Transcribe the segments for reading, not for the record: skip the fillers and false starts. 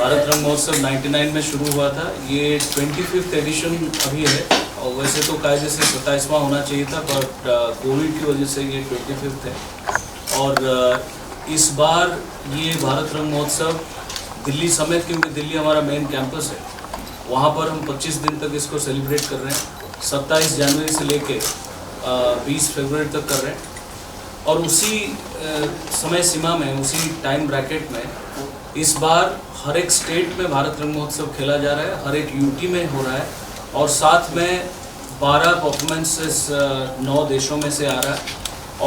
भारत रंग महोत्सव 99 में शुरू हुआ था। ये 25th एडिशन अभी है और वैसे तो कायदे से 27वां होना चाहिए था, बट कोविड की वजह से ये 25th है। और इस बार ये भारत रंग महोत्सव दिल्ली समेत, क्योंकि दिल्ली हमारा मेन कैंपस है, वहाँ पर हम 25 दिन तक इसको सेलिब्रेट कर रहे हैं। 27 जनवरी से लेके 20 फरवरी तक कर रहे हैं और उसी समय सीमा में, उसी टाइम ब्रैकेट में इस बार हर एक स्टेट में भारत रंग महोत्सव खेला जा रहा है, हर एक यूटी में हो रहा है और साथ में 12 परफॉर्मेंसेस 9 देशों में से आ रहा है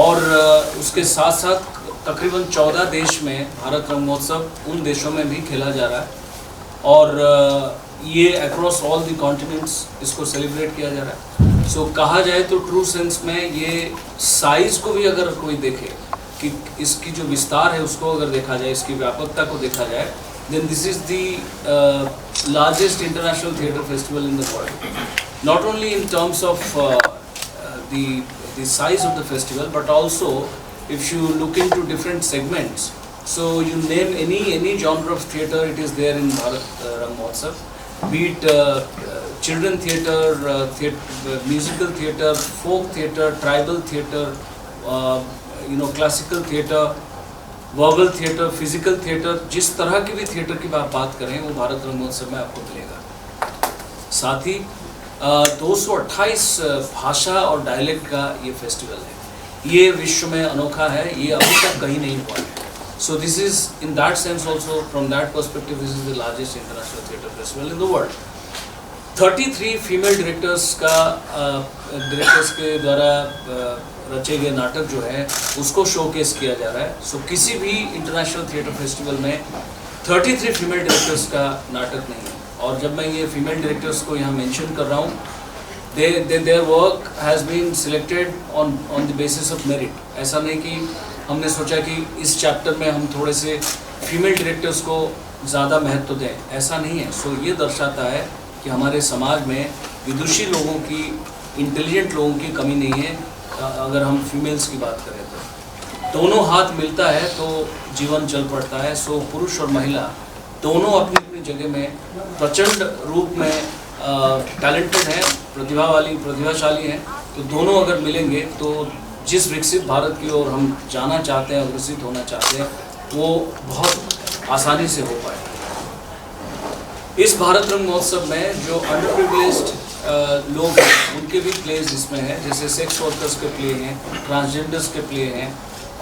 और उसके साथ साथ तकरीबन 14 देश में भारत रंग महोत्सव उन देशों में भी खेला जा रहा है और ये अक्रॉस ऑल द कॉन्टिनेंट्स इसको सेलिब्रेट किया जा रहा है। सो कहा जाए तो ट्रू सेंस में ये साइज़ को भी अगर कोई देखे कि इसकी जो विस्तार है उसको अगर देखा जाए, इसकी व्यापकता को देखा जाए, then this is the largest international theatre festival in the world, not only in terms of the size of the festival but also if you look into different segments, so you name any genre of theatre, it is there in Bharat Rang Mahotsav, be it children theatre, musical theatre, folk theatre, tribal theatre, classical theatre, verbal theatre, physical theatre, जिस तरह की भी theatre की बात करें वो भारत रंग महोत्सव में आपको मिलेगा। साथ ही 228 भाषा और डायलेक्ट का ये फेस्टिवल है। ये विश्व में अनोखा है, ये अभी तक कहीं नहीं हुआ है। So this is in that sense also, from that perspective, this is the largest international theatre festival in the world. 33 female directors के द्वारा रचे गए नाटक जो है उसको शोकेस किया जा रहा है। सो किसी भी इंटरनेशनल थिएटर फेस्टिवल में 33 फीमेल डायरेक्टर्स का नाटक नहीं है। और जब मैं ये फीमेल डायरेक्टर्स को यहाँ मेंशन कर रहा हूँ, their work has been selected on the basis of merit। ऐसा नहीं कि हमने सोचा कि इस चैप्टर में हम थोड़े से फीमेल डायरेक्टर्स को ज़्यादा महत्व दें, ऐसा नहीं है। सो ये दर्शाता है कि हमारे समाज में विदुषी लोगों की, इंटेलिजेंट लोगों की कमी नहीं है। अगर हम फीमेल्स की बात करें तो दोनों हाथ मिलता है तो जीवन चल पड़ता है। सो पुरुष और महिला दोनों अपनी अपनी जगह में प्रचंड रूप में टैलेंटेड हैं, प्रतिभाशाली हैं। तो दोनों अगर मिलेंगे तो जिस विकसित भारत की ओर हम जाना चाहते हैं, अग्रसित होना चाहते हैं, वो बहुत आसानी से हो पाए। इस भारत रंग महोत्सव में जो अंडर प्रिविलेज्ड लोग हैं उनके भी प्लेज इसमें हैं, जैसे सेक्स वर्कर्स के प्ले हैं, ट्रांसजेंडर्स के प्ले हैं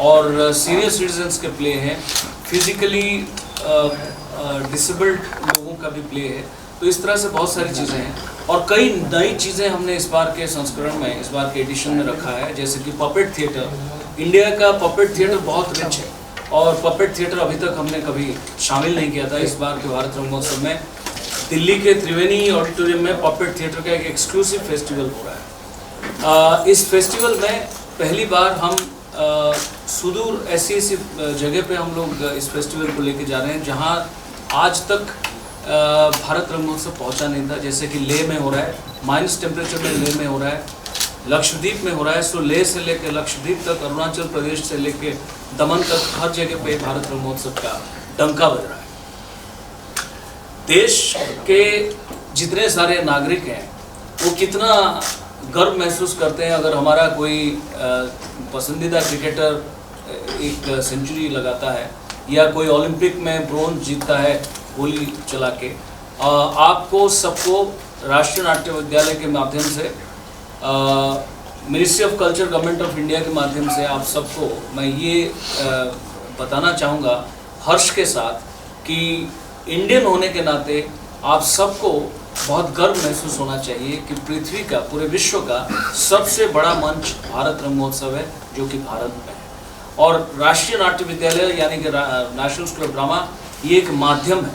और सीनियर सिटीजन्स के प्ले हैं, फिजिकली डिसेबल्ड लोगों का भी प्ले है। तो इस तरह से बहुत सारी चीज़ें हैं और कई नई चीज़ें हमने इस बार के संस्करण में, इस बार के एडिशन में रखा है, जैसे कि पपेट थिएटर। इंडिया का पपेट थिएटर बहुत रिच है और पपेट थिएटर अभी तक हमने कभी शामिल नहीं किया था। इस बार के भारत रंग महोत्सव में दिल्ली के त्रिवेणी ऑडिटोरियम में पपेट थिएटर का एक एक्सक्लूसिव फेस्टिवल हो रहा है। इस फेस्टिवल में पहली बार हम सुदूर ऐसी जगह पे हम लोग इस फेस्टिवल को लेके जा रहे हैं जहाँ आज तक भारत रंग महोत्सव पहुँचा नहीं था। जैसे कि लेह में हो रहा है, माइनस टेम्परेचर में लेह में हो रहा है, लक्षद्वीप में हो रहा है। सो लेह से लेकर लक्षद्वीप तक, अरुणाचल प्रदेश से लेकर दमन तक हर जगह पे भारत रंग महोत्सव का डंका बज रहा है। देश के जितने सारे नागरिक हैं वो कितना गर्व महसूस करते हैं अगर हमारा कोई पसंदीदा क्रिकेटर एक सेंचुरी लगाता है या कोई ओलंपिक में ब्रोंज जीतता है गोली चला के। आपको सबको राष्ट्रीय नाट्य विद्यालय के माध्यम से, ministry of culture, government of India के माध्यम से आप सबको मैं ये बताना चाहूँगा हर्ष के साथ कि इंडियन होने के नाते आप सबको बहुत गर्व महसूस होना चाहिए कि पृथ्वी का, पूरे विश्व का सबसे बड़ा मंच भारत रंग महोत्सव है जो कि भारत में है। और राष्ट्रीय नाट्य विद्यालय यानी कि नेशनल स्कूल ऑफ ड्रामा ये एक माध्यम है,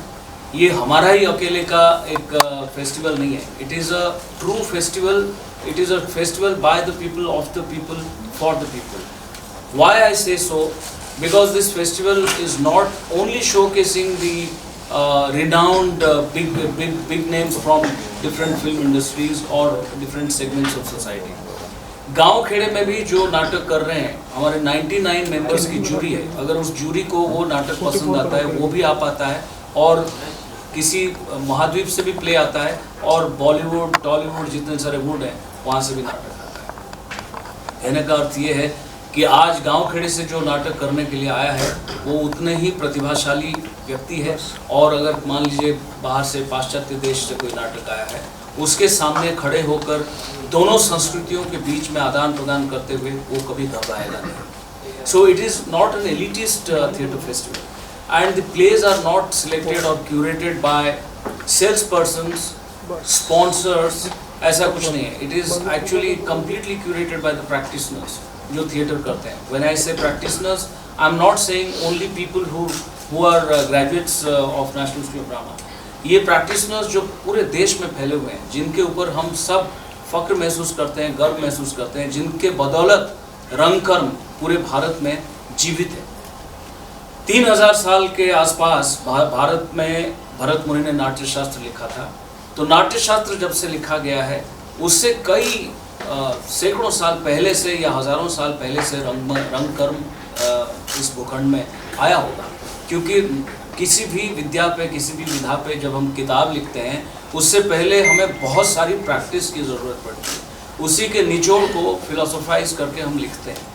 ये हमारा ही अकेले का एक फेस्टिवल नहीं है। It is a true festival, it is a festival by the people, of the people, for the people. Why I say so? Because this festival is not only showcasing the renowned big names from different film industries or different segments of society. गांव खेड़े में भी जो नाटक कर रहे हैं, हमारे 99 members की जूरी है। अगर उस जूरी को वो नाटक पसंद आता है वो भी आ पाता है और किसी महाद्वीप से भी प्ले आता है, और बॉलीवुड टॉलीवुड जितने सारे वुड हैं वहाँ से भी नाटक आता है। कहने का अर्थ ये है कि आज गांव खेड़े से जो नाटक करने के लिए आया है वो उतने ही प्रतिभाशाली व्यक्ति है, और अगर मान लीजिए बाहर से पाश्चात्य देश से कोई नाटक आया है, उसके सामने खड़े होकर दोनों संस्कृतियों के बीच में आदान प्रदान करते हुए वो कभी घबराएगा नहीं। So it is not an elitist theatre festival, and the plays are not selected or curated by salespersons, sponsors, ऐसा कुछ नहीं है। It is actually completely curated by the practitioners जो theatre करते हैं। When I say practitioners, I'm not saying only people who are graduates of National School of Drama। ये practitioners जो पूरे देश में फैले हुए हैं, जिनके ऊपर हम सब फक्र महसूस करते हैं, गर्व महसूस करते हैं, जिनके बदौलत रंगकर्म पूरे भारत में जीवित है। 3000 साल के आसपास भारत में भरत मुनि ने नाट्यशास्त्र लिखा था। तो नाट्यशास्त्र जब से लिखा गया है उससे कई सैकड़ों साल पहले से या हजारों साल पहले से रंगकर्म इस भूखंड में आया होगा, क्योंकि किसी भी विद्या पे, किसी भी विधा पे जब हम किताब लिखते हैं उससे पहले हमें बहुत सारी प्रैक्टिस की ज़रूरत पड़ती है। उसी के निचोड़ को फिलोसोफाइज करके हम लिखते हैं।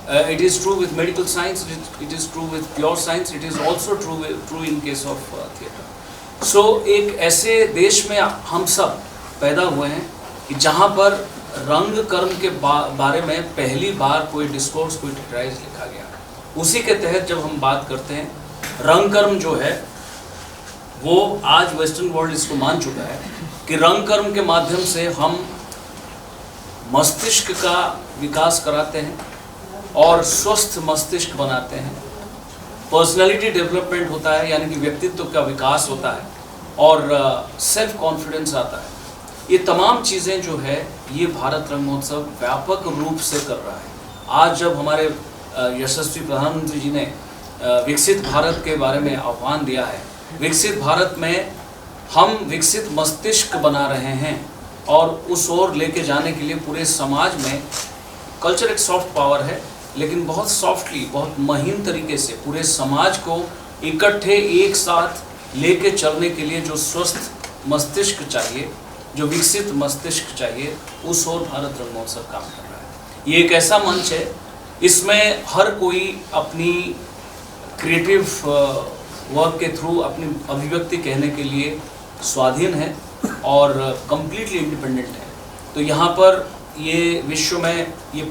It is true with medical science, it is true with pure science, it is also true in case of theatre. So एक ऐसे देश में हम सब पैदा हुए हैं कि जहाँ पर रंग कर्म के बारे में पहली बार कोई डिस्कोर्स, कोई ट्रेटाइज लिखा गया। उसी के तहत जब हम बात करते हैं, रंग कर्म जो है वो आज वेस्टर्न वर्ल्ड इसको मान चुका है कि रंग कर्म के माध्यम से हम मस्तिष्क का विकास कराते हैं और स्वस्थ मस्तिष्क बनाते हैं। पर्सनालिटी डेवलपमेंट होता है, यानी कि व्यक्तित्व का विकास होता है, और सेल्फ कॉन्फिडेंस आता है। ये तमाम चीज़ें जो है ये भारत रंग महोत्सव व्यापक रूप से कर रहा है। आज जब हमारे यशस्वी प्रधानमंत्री जी ने विकसित भारत के बारे में आह्वान दिया है, विकसित भारत में हम विकसित मस्तिष्क बना रहे हैं, और उस ओर लेके जाने के लिए पूरे समाज में कल्चर एक सॉफ्ट पावर है, लेकिन बहुत सॉफ्टली, बहुत महीन तरीके से पूरे समाज को इकट्ठे एक साथ लेके चलने के लिए जो स्वस्थ मस्तिष्क चाहिए, जो विकसित मस्तिष्क चाहिए, उस ओर भारत रंग महोत्सव काम कर रहा है। ये एक ऐसा मंच है, इसमें हर कोई अपनी क्रिएटिव वर्क के थ्रू अपनी अभिव्यक्ति कहने के लिए स्वाधीन है और कंप्लीटली इंडिपेंडेंट है। तो यहाँ पर ये विश्व में ये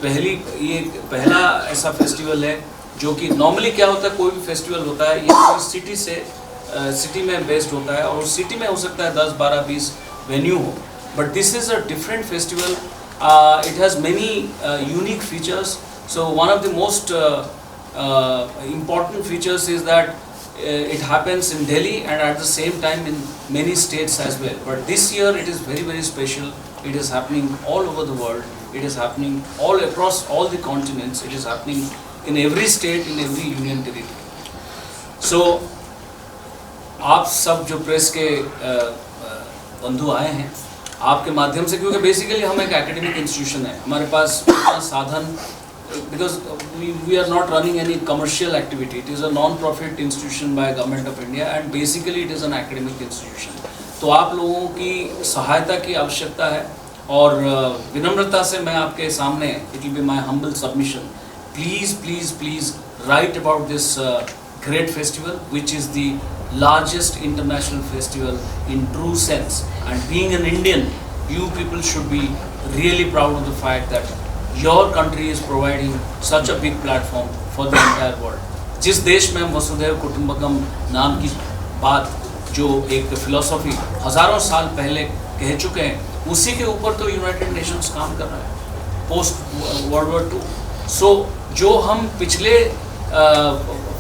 पहला ऐसा फेस्टिवल है जो कि नॉर्मली क्या होता है, कोई भी फेस्टिवल होता है ये कोई सिटी में बेस्ड होता है, और उस सिटी में हो सकता है 10, 12, 20 वेन्यू हो, but this is a different festival. It has many unique features. So one of the most important features is that it happens in Delhi and at the same time in many states as well. But this year it is very, very special. It is happening all over the world. It is happening all across all the continents. It is happening in every state, in every union territory. So आप सब जो press के बंधु आए हैं, आपके माध्यम से, क्योंकि बेसिकली हम एक एकेडमिक इंस्टीट्यूशन है, हमारे पास साधन, because we are not running any commercial activity. It is a non-profit institution by Government of India and basically it is an academic institution. तो आप लोगों की सहायता की आवश्यकता है, और विनम्रता से मैं आपके सामने, it will be my humble submission, please write about this great festival, which is the largest international festival in true sense. And being an Indian, you people should be really proud of the fact that your country is providing such a big platform for the entire world. जिस देश में हम वसुधैव कुटुंबकम नाम की बात, जो एक फिलॉसफी हज़ारों साल पहले कह चुके हैं, उसी के ऊपर तो यूनाइटेड नेशंस काम कर रहा है पोस्ट वर्ल्ड वॉर 2। सो जो हम पिछले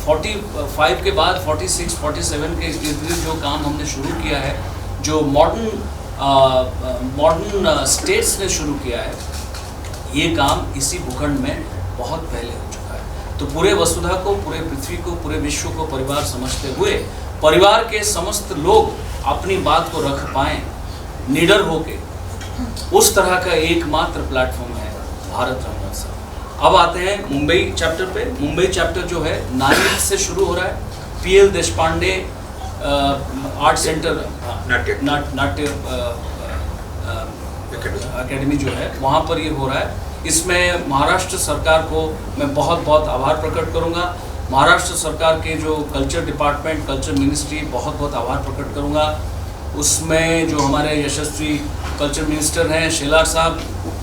45 के बाद 46, 47 के जो काम हमने शुरू किया है, जो मॉडर्न स्टेट्स ने शुरू किया है, ये काम इसी भूखंड में बहुत पहले हो चुका है। तो पूरे वसुधा को, पूरे पृथ्वी को, पूरे विश्व को परिवार समझते हुए परिवार के समस्त लोग अपनी बात को रख पाएं निडर होके, उस तरह का एकमात्र प्लेटफॉर्म है भारत रंग महोत्सव। अब आते हैं मुंबई चैप्टर पे। मुंबई चैप्टर जो है नारियल से शुरू हो रहा है। PL देशपांडे आर्ट सेंटर, नाट्य अकेडमी जो है वहाँ पर ये हो रहा है। इसमें महाराष्ट्र सरकार को मैं बहुत बहुत आभार प्रकट करूँगा। महाराष्ट्र सरकार के जो कल्चर डिपार्टमेंट, कल्चर मिनिस्ट्री, बहुत बहुत आभार प्रकट करूँगा। उसमें जो हमारे यशस्वी कल्चर मिनिस्टर हैं शेलार साहब,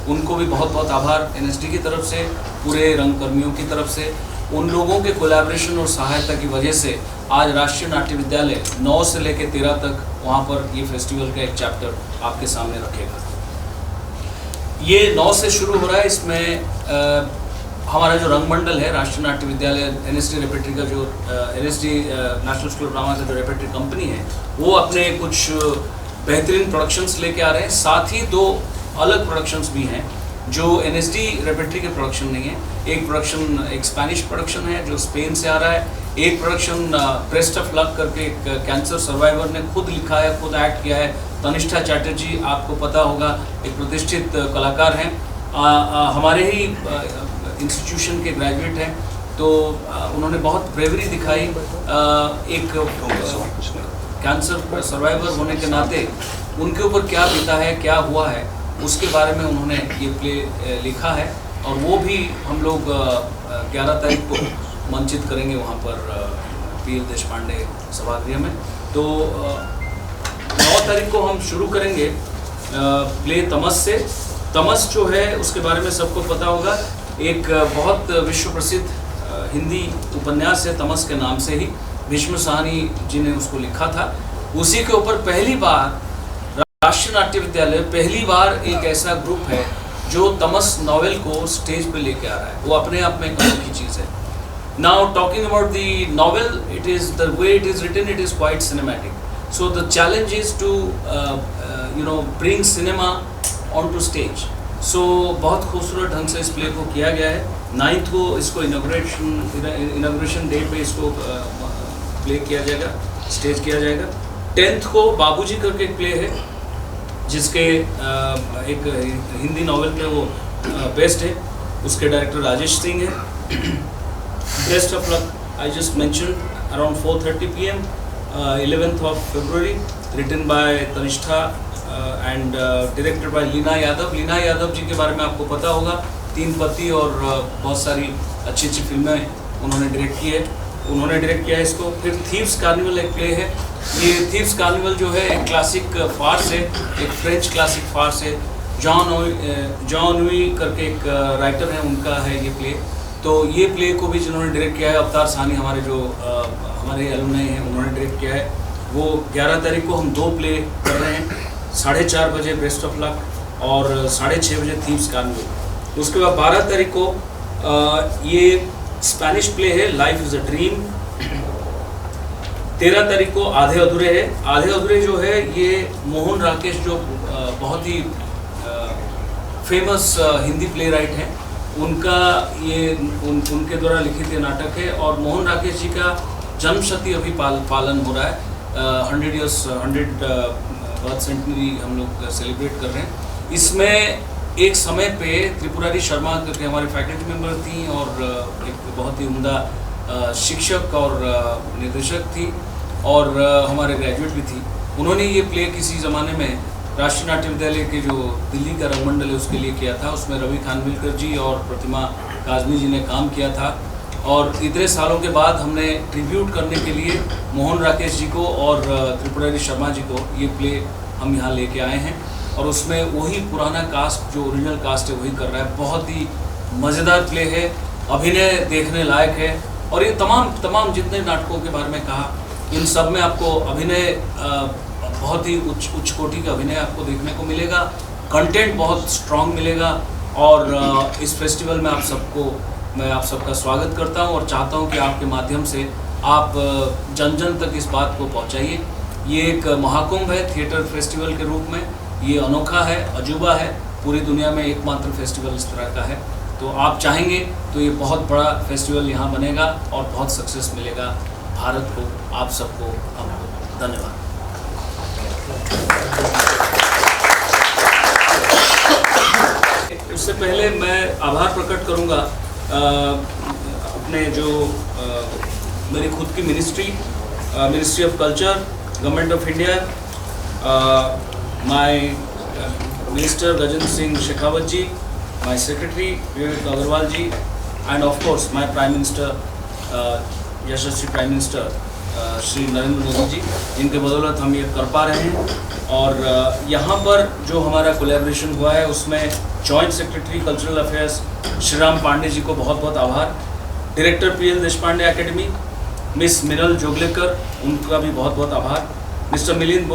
उनको भी बहुत बहुत आभार एनएसडी की तरफ से, पूरे रंगकर्मियों की तरफ से। उन लोगों के कोलैबोरेशन और सहायता की वजह से आज राष्ट्रीय नाट्य विद्यालय 9 से लेकर 13 तक वहाँ पर ये फेस्टिवल का एक चैप्टर आपके सामने रखेगा। ये 9 से शुरू हो रहा है। इसमें हमारा जो रंगमंडल है राष्ट्रीय नाट्य विद्यालय एनएसडी रेपेट्री का जो NSD national school of drama का जो रेपेट्री कंपनी है, वो अपने कुछ बेहतरीन प्रोडक्शंस लेके आ रहे हैं। साथ ही 2 अलग प्रोडक्शंस भी हैं जो एनएसडी रेपेट्री के प्रोडक्शन नहीं है। एक प्रोडक्शन एक स्पेनिश प्रोडक्शन है जो स्पेन से आ रहा है। एक प्रोडक्शन बेस्ट ऑफ लक करके एक कैंसर सर्वाइवर ने खुद लिखा है, खुद एक्ट किया है। तनिष्ठा चैटर्जी, आपको पता होगा, एक प्रतिष्ठित कलाकार हैं, हमारे ही इंस्टीट्यूशन के ग्रेजुएट हैं। तो उन्होंने बहुत ब्रेवरी दिखाई, एक कैंसर सर्वाइवर होने के नाते उनके ऊपर क्या बीता है, क्या हुआ है, उसके बारे में उन्होंने ये प्ले लिखा है। और वो भी हम लोग 11 तारीख को मंचित करेंगे वहाँ पर पीएल देशपांडे सभागृह में। तो 9 तारीख को हम शुरू करेंगे प्ले तमस से। तमस जो है उसके बारे में सबको पता होगा, एक बहुत विश्व प्रसिद्ध हिंदी उपन्यास है तमस के नाम से ही, भीष्म साहनी जी ने उसको लिखा था। उसी के ऊपर पहली बार राष्ट्रीय नाट्य विद्यालय पहली बार एक ऐसा ग्रुप है जो तमस नॉवेल को स्टेज पे लेके आ रहा है। वो अपने आप में एक अलग की चीज़ है। Now talking about the novel, it is the way it is written, it is quite cinematic. So the challenge is to bring cinema on to stage. So बहुत खूबसूरत ढंग से इस प्ले को किया गया है। 9th को इसको इनॉग्रेशन डे पे इसको प्ले किया जाएगा, स्टेज किया जाएगा। 10th को बाबूजी करके एक प्ले है जिसके एक हिंदी नॉवेल पे वो बेस्ट है, उसके डायरेक्टर राजेश सिंह है। Best of luck I just mention around 4:30 PM 11th of February, written by Tanishtha and directed by Leena Yadav. Leena Yadav ji के बारे में आपको पता होगा, 3 पति और बहुत सारी अच्छी अच्छी फिल्में उन्होंने डायरेक्ट की है, उन्होंने डायरेक्ट किया है इसको। फिर थीव्स कार्निवल एक प्ले है। ये थीव्स कार्निवल जो है एक क्लासिक फार्स है, एक फ्रेंच क्लासिक फार्स है। जॉन वी करके एक राइटर है, उनका है ये प्ले। तो ये प्ले को भी जिन्होंने डायरेक्ट किया है, अवतार साहनी हमारे जो हमारे एलुमनाई हैं, उन्होंने डायरेक्ट किया है। वो 11 तारीख को हम 2 प्ले कर रहे हैं, 4:30 बजे बेस्ट ऑफ लक और 6:30 बजे थीव्स कार्निवल। उसके बाद 12 तारीख को ये स्पेनिश प्ले है लाइफ इज़ अ ड्रीम। 13 तारीख को आधे अधूरे है। आधे अधूरे जो है ये मोहन राकेश जो बहुत ही फेमस हिंदी प्ले राइट हैं, उनका ये उनके द्वारा लिखित ये नाटक है। और मोहन राकेश जी का जन्मशती अभी पालन हो रहा है, 100 बर्थ सेंचुरी हम लोग सेलिब्रेट कर रहे हैं। इसमें एक समय पे त्रिपुरारी शर्मा करके हमारे फैकल्टी मेंबर थी और एक बहुत ही उम्दा शिक्षक और निर्देशक थी और हमारे ग्रेजुएट भी थी। उन्होंने ये प्ले किसी ज़माने में राष्ट्रीय नाट्य विद्यालय के जो दिल्ली का रंगमंडल है उसके लिए किया था। उसमें रवि खानविलकर जी और प्रतिमा काजमी जी ने काम किया था। और इतने सालों के बाद हमने ट्रिब्यूट करने के लिए मोहन राकेश जी को और त्रिपुरारी शर्मा जी को ये प्ले हम यहाँ लेके आए हैं। और उसमें वही पुराना कास्ट जो ओरिजिनल कास्ट है वही कर रहा है। बहुत ही मज़ेदार प्ले है, अभिनय देखने लायक है। और ये तमाम जितने नाटकों के बारे में कहा, इन सब में आपको अभिनय बहुत ही उच्च कोटि का अभिनय आपको देखने को मिलेगा। कंटेंट बहुत स्ट्रांग मिलेगा। और इस फेस्टिवल में मैं आप सबका स्वागत करता हूं और चाहता हूं कि आपके माध्यम से आप जन जन तक इस बात को पहुंचाइए। ये एक महाकुंभ है थिएटर फेस्टिवल के रूप में, ये अनोखा है, अजूबा है, पूरी दुनिया में एकमात्र फेस्टिवल इस तरह का है। तो आप चाहेंगे तो ये बहुत बड़ा फेस्टिवल यहाँ बनेगा और बहुत सक्सेस मिलेगा भारत को, आप सबको, हमको। धन्यवाद। उससे पहले मैं आभार प्रकट करूँगा अपने जो मेरी खुद की ministry Ministry of Culture, Government of India, my Minister Gajendra Singh Shekhawat ji, my Secretary Vivek Agarwal ji, and of course my Prime Minister, यशस्वी प्राइम मिनिस्टर श्री नरेंद्र मोदी जी, जिनके बदौलत हम ये कर पा रहे हैं। और यहाँ पर जो हमारा कोलैबोरेशन हुआ है उसमें joint secretary cultural affairs Shri Ram Pande ji को बहुत बहुत आभार, director PL Deshpande academy miss Minal Joglekar, उनका भी बहुत बहुत आभार, mister Milind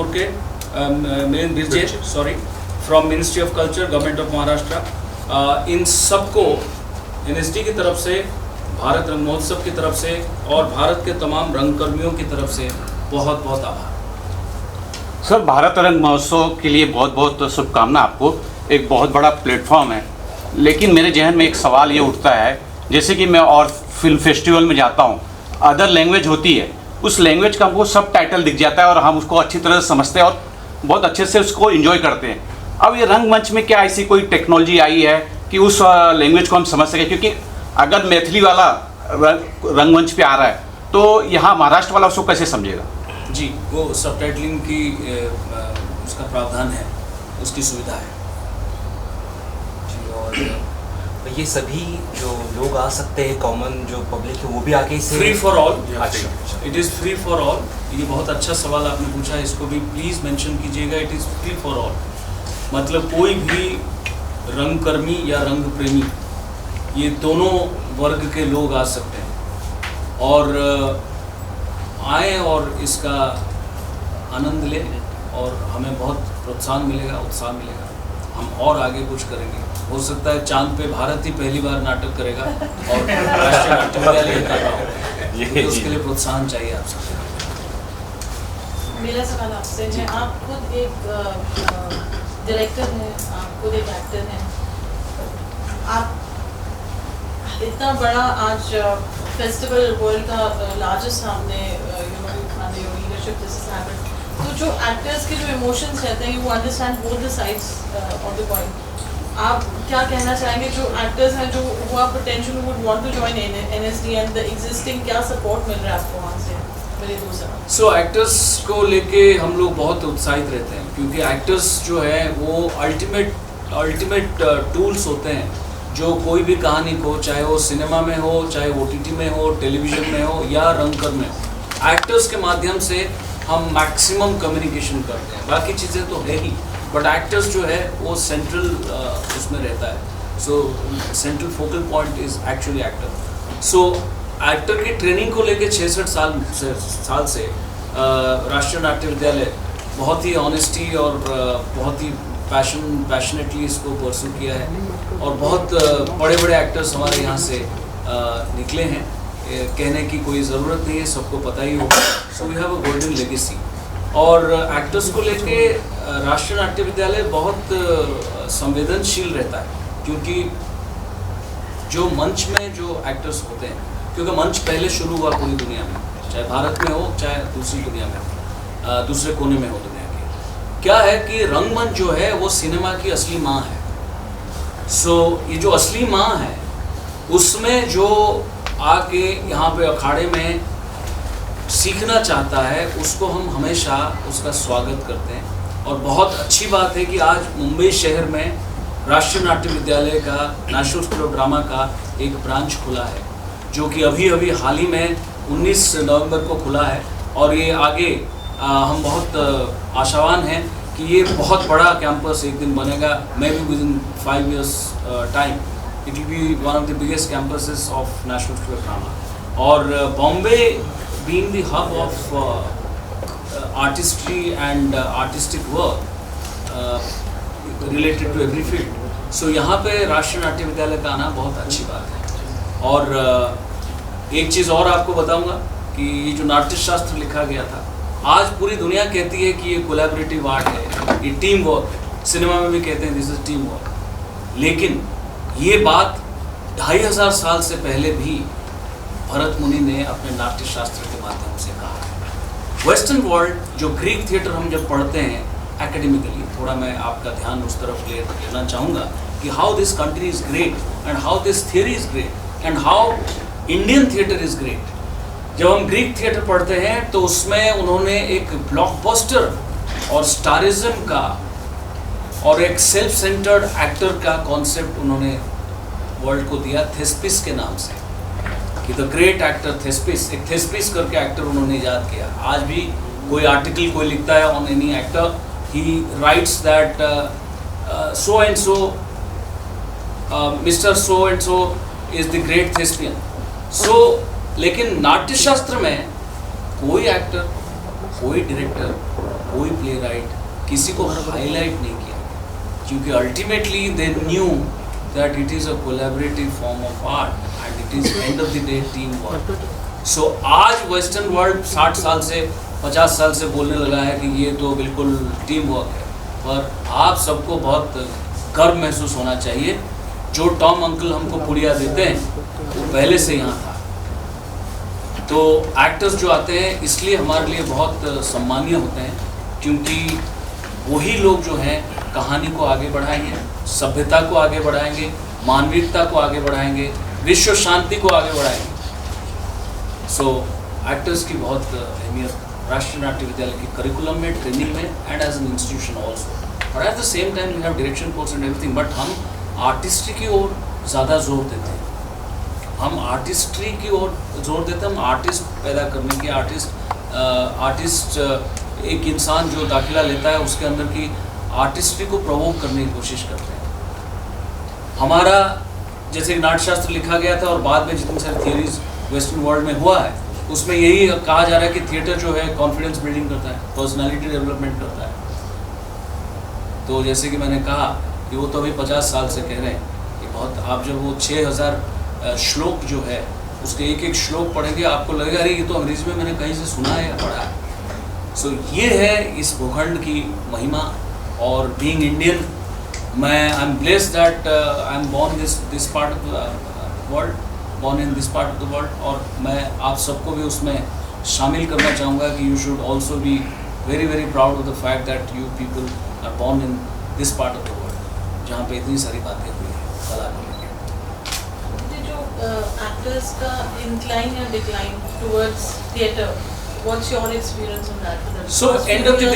Birje from ministry of culture, government of Maharashtra. इन सबको NSD की तरफ से, भारत रंग महोत्सव की तरफ से और भारत के तमाम रंगकर्मियों की तरफ से बहुत बहुत आभार। सर, भारत रंग महोत्सव के लिए बहुत बहुत शुभकामना आपको। एक बहुत बड़ा प्लेटफॉर्म है, लेकिन मेरे जहन में एक सवाल ये उठता है, जैसे कि मैं और फिल्म फेस्टिवल में जाता हूँ, अदर लैंग्वेज होती है, उस लैंग्वेज का हमको सब टाइटल दिख जाता है और हम उसको अच्छी तरह से समझते हैं और बहुत अच्छे से उसको एंजॉय करते हैं। अब ये रंगमंच में क्या ऐसी कोई टेक्नोलॉजी आई है कि उस लैंग्वेज को हम समझ सकें? क्योंकि अगर मैथिली वाला रंगमंच पे आ रहा है तो यहाँ महाराष्ट्र वाला उसको कैसे समझेगा? जी, वो सबटाइटलिंग की उसका प्रावधान है, उसकी सुविधा है जी। और ये सभी जो लोग आ सकते हैं, कॉमन जो पब्लिक है वो भी आके इसे फ्री फॉर ऑल। अच्छा, it is free for all. ये बहुत अच्छा सवाल आपने पूछा है, इसको भी प्लीज़ मेंशन कीजिएगा। It is free for all, मतलब कोई भी रंगकर्मी या रंग प्रेमी, ये दोनों वर्ग के लोग आ सकते हैं और आए और इसका आनंद लें और हमें बहुत प्रोत्साहन मिलेगा, उत्साह मिलेगा। हम और आगे कुछ करेंगे, हो सकता है चांद पे भारत ही पहली बार नाटक करेगा और राष्ट्रीय नाट्य विद्यालय कर रहा हो, तो उसके लिए प्रोत्साहन चाहिए आप सबसे। मेरा सवाल आपसे है, आप खुद एक डायरेक्टर हैं, आप खुद एक एक्टर हैं, आप इतना बड़ा आज फेस्टिवल वर्ल्ड का लार्जेस्ट हमने लीडरशिप दिस इज हैपेंड, तो जो एक्टर्स के जो इमोशंस रहते हैं, you understand both the sides of the coin, आप क्या कहना चाहेंगे जो एक्टर्स हैं जो हुआ potential would want to join NSD and the existing, क्या सपोर्ट मिल रहा है आपको वहाँ से? मेरे दो सवाल। सो एक्टर्स को लेके हम लोग बहुत उत्साहित रहते हैं, क्योंकि एक्टर्स जो है वो अल्टीमेट टूल्स होते हैं जो कोई भी कहानी को, चाहे वो सिनेमा में हो, चाहे OTT में हो, टेलीविज़न में हो या रंगकर में हो, एक्टर्स के माध्यम से हम मैक्सिमम कम्युनिकेशन करते हैं। बाकी चीज़ें तो है ही, बट एक्टर्स जो है वो सेंट्रल उसमें रहता है। सो central focal point is actually actor. So actor की ट्रेनिंग को लेके 66 साल से राष्ट्रीय नाट्य विद्यालय बहुत ही ऑनेस्टी और बहुत ही पैशनेटली इसको परस्यू किया है और बहुत बड़े बड़े एक्टर्स हमारे यहाँ से निकले हैं। कहने की कोई ज़रूरत नहीं है, सबको पता ही होगा। So we have a golden legacy. और एक्टर्स को लेके राष्ट्रीय नाट्य विद्यालय बहुत संवेदनशील रहता है, क्योंकि जो मंच में जो एक्टर्स होते हैं, क्योंकि मंच पहले शुरू हुआ पूरी दुनिया में, चाहे भारत में हो चाहे दूसरी दुनिया में हो, दूसरे कोने में हो दुनिया के, क्या है कि रंगमंच जो है वो सिनेमा की असली माँ है। सो ये जो असली माँ है उसमें जो आके यहाँ पे अखाड़े में सीखना चाहता है उसको हम हमेशा उसका स्वागत करते हैं। और बहुत अच्छी बात है कि आज मुंबई शहर में राष्ट्रीय नाट्य विद्यालय का नेशनल स्कूल ऑफ ड्रामा का एक ब्रांच खुला है, जो कि अभी हाल ही में 19 नवंबर को खुला है। और ये आगे हम बहुत आशावान हैं कि ये बहुत बड़ा कैंपस एक दिन बनेगा। Maybe within 5 years time it will be one of the biggest campuses of national school of drama. और Bombay being the hub of artistry and artistic work related to every field, so यहाँ पे राष्ट्रीय नाट्य विद्यालय का आना बहुत अच्छी बात है। और एक चीज़ और आपको बताऊंगा कि ये जो नाट्यशास्त्र लिखा गया था, आज पूरी दुनिया कहती है कि ये कोलैबोरेटिव आर्ट है, ये टीम वर्क है। सिनेमा में भी कहते हैं दिस इज टीम वर्क। लेकिन ये बात 2500 साल से पहले भी भरत मुनि ने अपने नाट्यशास्त्र के माध्यम से कहा है। वेस्टर्न वर्ल्ड जो ग्रीक थिएटर हम जब पढ़ते हैं एकेडमिकली, थोड़ा मैं आपका ध्यान उस तरफ लेना चाहूँगा कि how this country is great and how this theory is great and how Indian theatre is great. जब हम ग्रीक थिएटर पढ़ते हैं तो उसमें उन्होंने एक ब्लॉकबस्टर और स्टारिज्म का और एक सेल्फ सेंटर्ड एक्टर का कॉन्सेप्ट उन्होंने वर्ल्ड को दिया थेस्पिस के नाम से, कि द ग्रेट एक्टर थेस्पिस, एक थेस्पिस करके एक्टर उन्होंने ईजाद किया। आज भी कोई आर्टिकल कोई लिखता है on any actor, he writes that so and so mister so and so is the great thespian. So लेकिन नाट्यशास्त्र में कोई एक्टर, कोई डायरेक्टर, कोई प्ले राइट किसी को हाईलाइट नहीं किया, क्योंकि ultimately they knew that it is a collaborative form of art and it is end of the day team work. So आज वेस्टर्न वर्ल्ड 60 साल से 50 साल से बोलने लगा है कि ये तो बिल्कुल टीम वर्क है, पर आप सबको बहुत गर्व महसूस होना चाहिए। जो टॉम अंकल हमको पुड़िया देते हैं वो पहले से यहाँ था। तो एक्टर्स जो आते हैं इसलिए हमारे लिए बहुत सम्मानीय होते हैं, क्योंकि वही लोग जो हैं कहानी को आगे बढ़ाएंगे, सभ्यता को आगे बढ़ाएंगे, मानविकता को आगे बढ़ाएंगे, विश्व शांति को आगे बढ़ाएंगे। सो एक्टर्स की बहुत अहमियत राष्ट्रीय नाट्य विद्यालय की करिकुलम में, ट्रेनिंग में and as an institution also. और at the same time we have direction course and everything, but हम आर्टिस्ट्री की ओर ज़्यादा जोर देते हैं। हम आर्टिस्ट्री की ओर जोर देते हैं, हम आर्टिस्ट पैदा करने की, आर्टिस्ट एक इंसान जो दाखिला लेता है उसके अंदर की आर्टिस्ट्री को प्रवोक करने की कोशिश करते हैं। हमारा जैसे नाट्यशास्त्र लिखा गया था और बाद में जितनी सारी थियरीज वेस्टर्न वर्ल्ड में हुआ है उसमें यही कहा जा रहा है कि थिएटर जो है कॉन्फिडेंस बिल्डिंग करता है, पर्सनालिटी डेवलपमेंट करता है। तो जैसे कि मैंने कहा कि वो तो अभी 50 साल से कह रहे हैं कि बहुत, आप जब वो 6000 श्लोक जो है उसके एक एक श्लोक पढ़ेंगे आपको लगेगा अरे ये तो अंग्रेजी में मैंने कहीं से सुना है या पढ़ा है। सो ये है इस भूखंड की महिमा। और बीइंग इंडियन, मैं I am blessed that I am born this part of the world, born in this part of the world. और मैं आप सबको भी उसमें शामिल करना चाहूँगा कि you should also be very very proud of the fact that you people are born in this part of the world, जहाँ पे इतनी सारी बातें हुई हैं कला को लेकर। जो एक्टर्स का इंक्लाइन या decline towards theatre, what's your experience on that? So end of the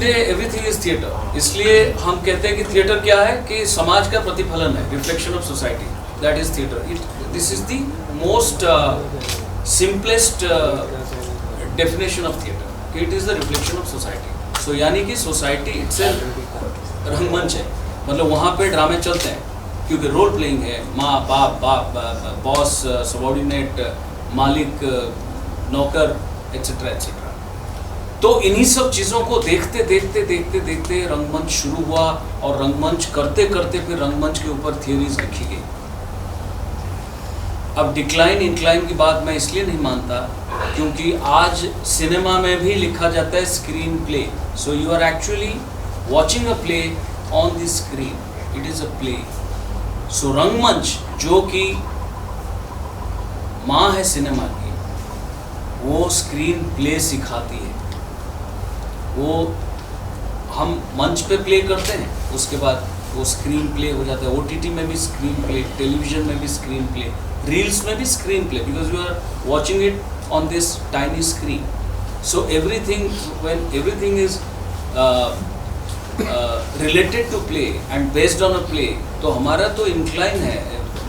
day everything is theater। इसलिए हम कहते हैं कि थिएटर क्या है कि समाज का प्रतिफलन है, reflection of society, that is theatre. This is the most simplest definition of theatre कि it is the reflection of society. So यानी कि सोसाइटी इट्सेल्फ रंगमंच है, मतलब वहाँ पे ड्रामे चलते हैं क्योंकि रोल प्लेइंग है, माँ बाप बॉस सबॉर्डिनेट, मालिक नौकर एट्सेट्रा एट्सेट्रा। तो इन्हीं सब चीज़ों को देखते देखते देखते देखते रंगमंच शुरू हुआ और रंगमंच करते करते फिर रंगमंच के ऊपर थियरीज लिखी गई। अब डिक्लाइन इंक्लाइन की बात मैं इसलिए नहीं मानता क्योंकि आज सिनेमा में भी लिखा जाता है screen play. So you are actually watching a play on the screen, it is a play. So रंगमंच जो कि माँ है सिनेमा की, वो स्क्रीन प्ले सिखाती है। वो हम मंच पे प्ले करते हैं, उसके बाद वो स्क्रीन प्ले हो जाता है। OTT में भी स्क्रीन प्ले, टेलीविजन में भी स्क्रीन प्ले, रील्स में भी screen play, because you are watching it on this tiny screen. So everything, when everything is related to play and based on a play, तो हमारा तो incline है,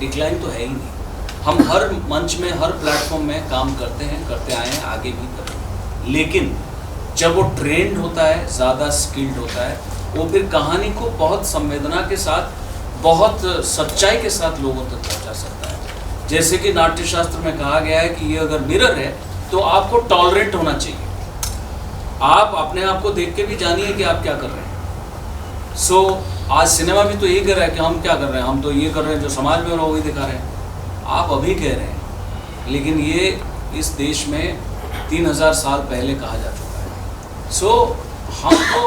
decline तो है ही नहीं। हम हर मंच में, हर प्लेटफॉर्म में काम करते हैं, करते आए हैं, आगे भी करेंगे। लेकिन जब वो ट्रेंड होता है, ज़्यादा स्किल्ड होता है, वो फिर कहानी को बहुत संवेदना के साथ, बहुत सच्चाई के साथ लोगों तक पहुंचा सकता है। जैसे कि नाट्यशास्त्र में कहा गया है कि ये अगर मिरर है तो आपको टॉलरेंट होना चाहिए। आप अपने आप को देख के भी जानिए कि आप क्या कर रहे हैं। सो आज सिनेमा भी तो यही कर रहा है कि हम क्या कर रहे हैं, हम तो ये कर रहे हैं जो समाज में हो रहा है वही दिखा रहे हैं। आप अभी कह रहे हैं, लेकिन ये इस देश में 3000 साल पहले कहा जा चुका है। सो हम तो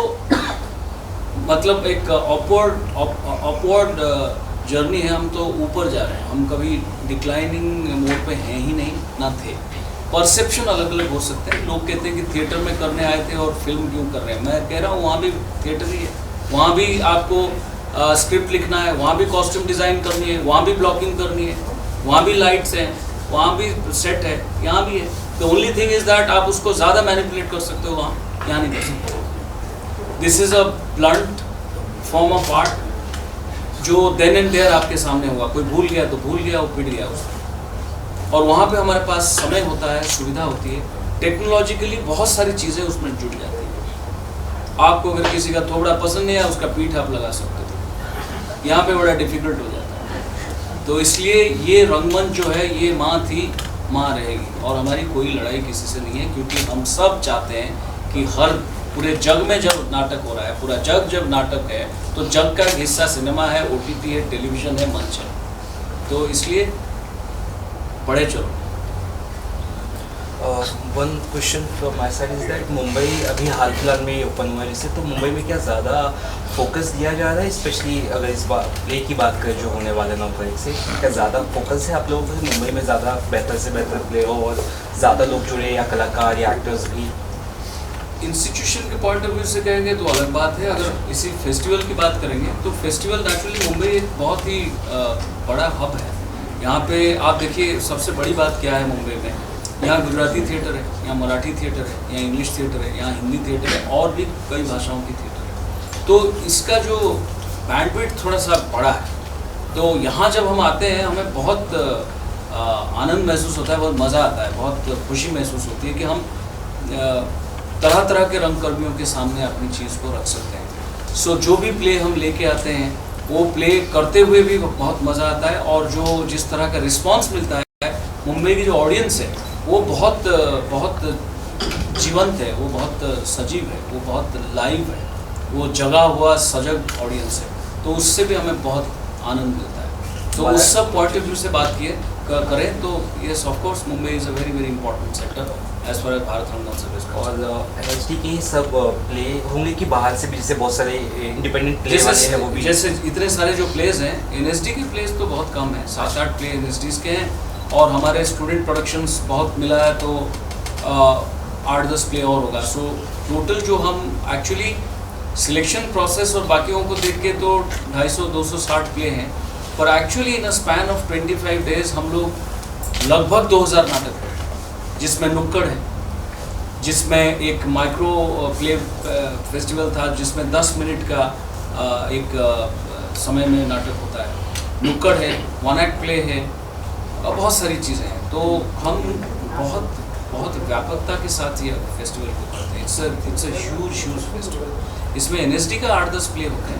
मतलब एक अपवर्ड जर्नी है, हम तो ऊपर जा रहे हैं, हम कभी डिक्लाइनिंग मोड पे हैं ही नहीं, ना थे। परसेप्शन अलग अलग हो सकते हैं। लोग कहते हैं कि थिएटर में करने आए थे और फिल्म क्यों कर रहे हैं। मैं कह रहा हूँ वहाँ भी थिएटर ही है, वहाँ भी आपको स्क्रिप्ट लिखना है, वहाँ भी कॉस्ट्यूम डिज़ाइन करनी है, वहाँ भी ब्लॉकिंग करनी है, वहाँ भी लाइट्स हैं, वहाँ भी सेट है, यहाँ भी है। The only thing is that आप उसको ज़्यादा मैनिपुलेट कर सकते हो, वहाँ यहाँ नहीं कर सकते। This is a blunt form of art जो देन एंड देयर आपके सामने हुआ। कोई भूल गया तो भूल गया, वो पिट गया उसमें। और वहाँ पे हमारे पास समय होता है, सुविधा होती है, टेक्नोलॉजिकली बहुत सारी चीज़ें उसमें जुड़ जाती है। आपको अगर किसी का थोबड़ा पसंद नहीं है, उसका पीठ आप लगा सकते हो। यहाँ पे बड़ा डिफिकल्ट हो जाता है। तो इसलिए ये रंगमंच जो है ये माँ थी, माँ रहेगी। और हमारी कोई लड़ाई किसी से नहीं है, क्योंकि हम सब चाहते हैं कि हर पूरे जग में जब नाटक हो रहा है, पूरा जग जब नाटक है, तो जग का हिस्सा सिनेमा है, OTT है, टेलीविज़न है, मंच है। तो इसलिए बड़े चलो। One question from my side is that Mumbai अभी हाल फिलहाल में ओपन हुआ है जैसे, तो मुंबई में क्या ज़्यादा फोकस दिया जा रहा है, स्पेशली अगर इस बार प्ले की बात करें जो होने वाले 9 तारीख से, क्या ज़्यादा फोकस है आप लोगों को मुंबई में ज़्यादा बेहतर से बेहतर प्ले हो और ज़्यादा लोग जुड़े, या कलाकार या एक्टर्स भी? इंस्टीट्यूशन के पॉइंट ऑफ व्यू से कहेंगे तो अलग बात है। अगर इसी फेस्टिवल की बात करेंगे तो फेस्टिवल नेचुरली मुंबई एक बहुत ही बड़ा हब है। यहाँ पे आप देखिए सबसे बड़ी बात क्या है मुंबई में, यहाँ गुजराती थिएटर है, यहाँ मराठी थिएटर है, यहाँ इंग्लिश थिएटर है, यहाँ हिंदी थिएटर है, और भी कई भाषाओं की थिएटर है। तो इसका जो बैंडविड्थ थोड़ा सा बड़ा है। तो यहाँ जब हम आते हैं हमें बहुत आनंद महसूस होता है, बहुत मज़ा आता है, बहुत खुशी महसूस होती है कि हम तरह तरह के रंगकर्मियों के सामने अपनी चीज़ को रख सकते हैं। सो जो भी प्ले हम लेके आते हैं वो प्ले करते हुए भी बहुत मज़ा आता है, और जो जिस तरह का रिस्पांस मिलता है, मुंबई की जो ऑडियंस है वो बहुत बहुत जीवंत है, वो बहुत सजीव है, वो बहुत लाइव है, वो जगा हुआ सजग ऑडियंस है। तो उससे भी हमें बहुत आनंद मिलता है। तो उस सब पॉइंट ऑफ व्यू से बात करें तो yes of course Mumbai is a very very important sector as far as Bharat Rangmanch service. और NSD के सब प्ले होंगे कि बाहर से भी, जैसे बहुत सारे इंडिपेंडेंट प्ले वाले हैं वो भी? जैसे इतने सारे जो प्लेज हैं, NSD के प्लेज तो बहुत कम है, 7-8 प्ले NSDs के हैं, और हमारे स्टूडेंट प्रोडक्शंस बहुत मिला है तो 8-10 प्ले और होगा। सो टोटल जो हम एक्चुअली सिलेक्शन प्रोसेस और बाकियों को देख के तो 250-260 प्ले हैं, पर actually in a span of 25 days हम लोग लगभग 2000 नाटक हैं, जिसमें नुक्कड़ है, जिसमें एक माइक्रो प्ले फेस्टिवल था जिसमें 10 मिनट का एक समय में नाटक होता है, नुक्कड़ है, 1 एक्ट प्ले है, और बहुत सारी चीज़ें हैं। तो हम बहुत बहुत व्यापकता के साथ ये फेस्टिवल को करते हैं। It's a huge festival. इसमें NSD का 8-10 प्ले होते हैं।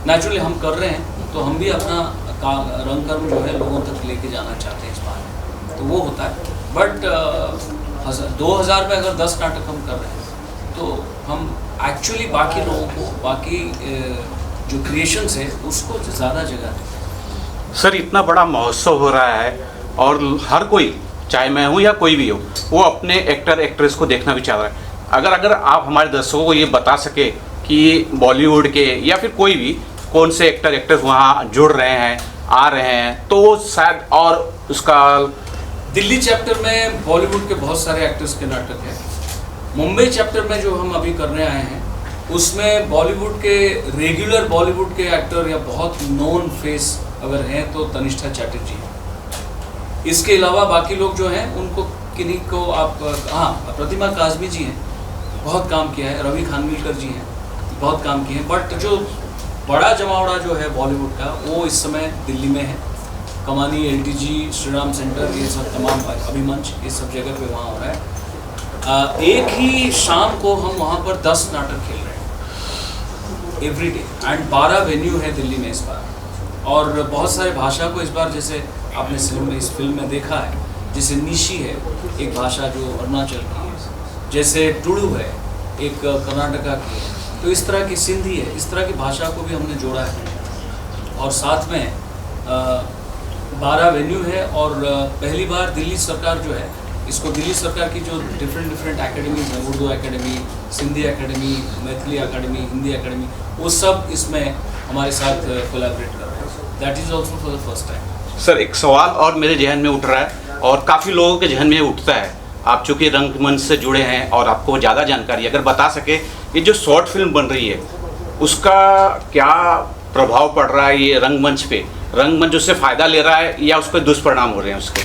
नेचुरली हम कर रहे हैं तो हम भी अपना रंगकर्म जो है लोगों तक लेके जाना चाहते हैं इस बार, तो वो होता है। बट 2000 में अगर 10 नाटक हम कर रहे हैं तो हम एक्चुअली बाकी लोगों को, बाकी जो क्रिएशंस है उसको ज़्यादा जगह देते हैं। सर इतना बड़ा महोत्सव हो रहा है और हर कोई, चाहे मैं हूँ या कोई भी हो, वो अपने एक्टर एक्ट्रेस को देखना भी चाह रहा है। अगर आप हमारे दर्शकों को ये बता सके कि बॉलीवुड के या फिर कोई भी कौन से एक्टर एक्ट्रेस वहाँ जुड़ रहे हैं, आ रहे हैं, तो शायद, और उसका दिल्ली चैप्टर में बॉलीवुड के बहुत सारे एक्टर्स के नाटक हैं। मुंबई चैप्टर में जो हम अभी करने आए हैं उसमें बॉलीवुड के रेगुलर बॉलीवुड के एक्टर या बहुत नोन फेस अगर हैं तो तनिष्ठा चैटर्जी है। इसके अलावा बाकी लोग जो हैं उनको किन्हीं को आप, हाँ, प्रतिमा काज़मी जी हैं, बहुत काम किया है, रवि खानविलकर जी हैं, बहुत काम किए हैं। बट जो बड़ा जमावड़ा जो है बॉलीवुड का वो इस समय दिल्ली में है। कमानी, LTG, श्रीराम सेंटर, ये सब तमाम अभिमंच, ये सब जगह पे वहाँ हो रहा है। एक ही शाम को हम वहाँ पर 10 नाटक खेल रहे हैं एवरी डे, एंड 12 वेन्यू है दिल्ली में इस बार। और बहुत सारे भाषा को इस बार, जैसे आपने इस फिल्म में देखा है, जैसे निशी है एक भाषा जो अरुणाचल की है, जैसे टुडू है एक कर्नाटका की है, तो इस तरह की सिंधी है, इस तरह की भाषा को भी हमने जोड़ा है। और साथ में 12 वेन्यू है। और पहली बार दिल्ली सरकार जो है, इसको दिल्ली सरकार की जो डिफरेंट एकेडमीज हैं, Urdu academy, Sindhi academy, Maithili academy, Hindi academy, वो सब इसमें हमारे साथ कोलैबोरेट कर रहे हैं। That is also for the first time. Sir एक सवाल और मेरे जहन में उठ रहा है और काफ़ी लोगों के जहन में उठता है, आप चूँकि रंगमंच से जुड़े हैं और आपको ज़्यादा जानकारी, अगर बता सके ये जो शॉर्ट फिल्म बन रही है उसका क्या प्रभाव पड़ रहा है ये रंगमंच पे? रंगमंच उससे फ़ायदा ले रहा है या उस पर दुष्परिणाम हो रहे हैं उसके?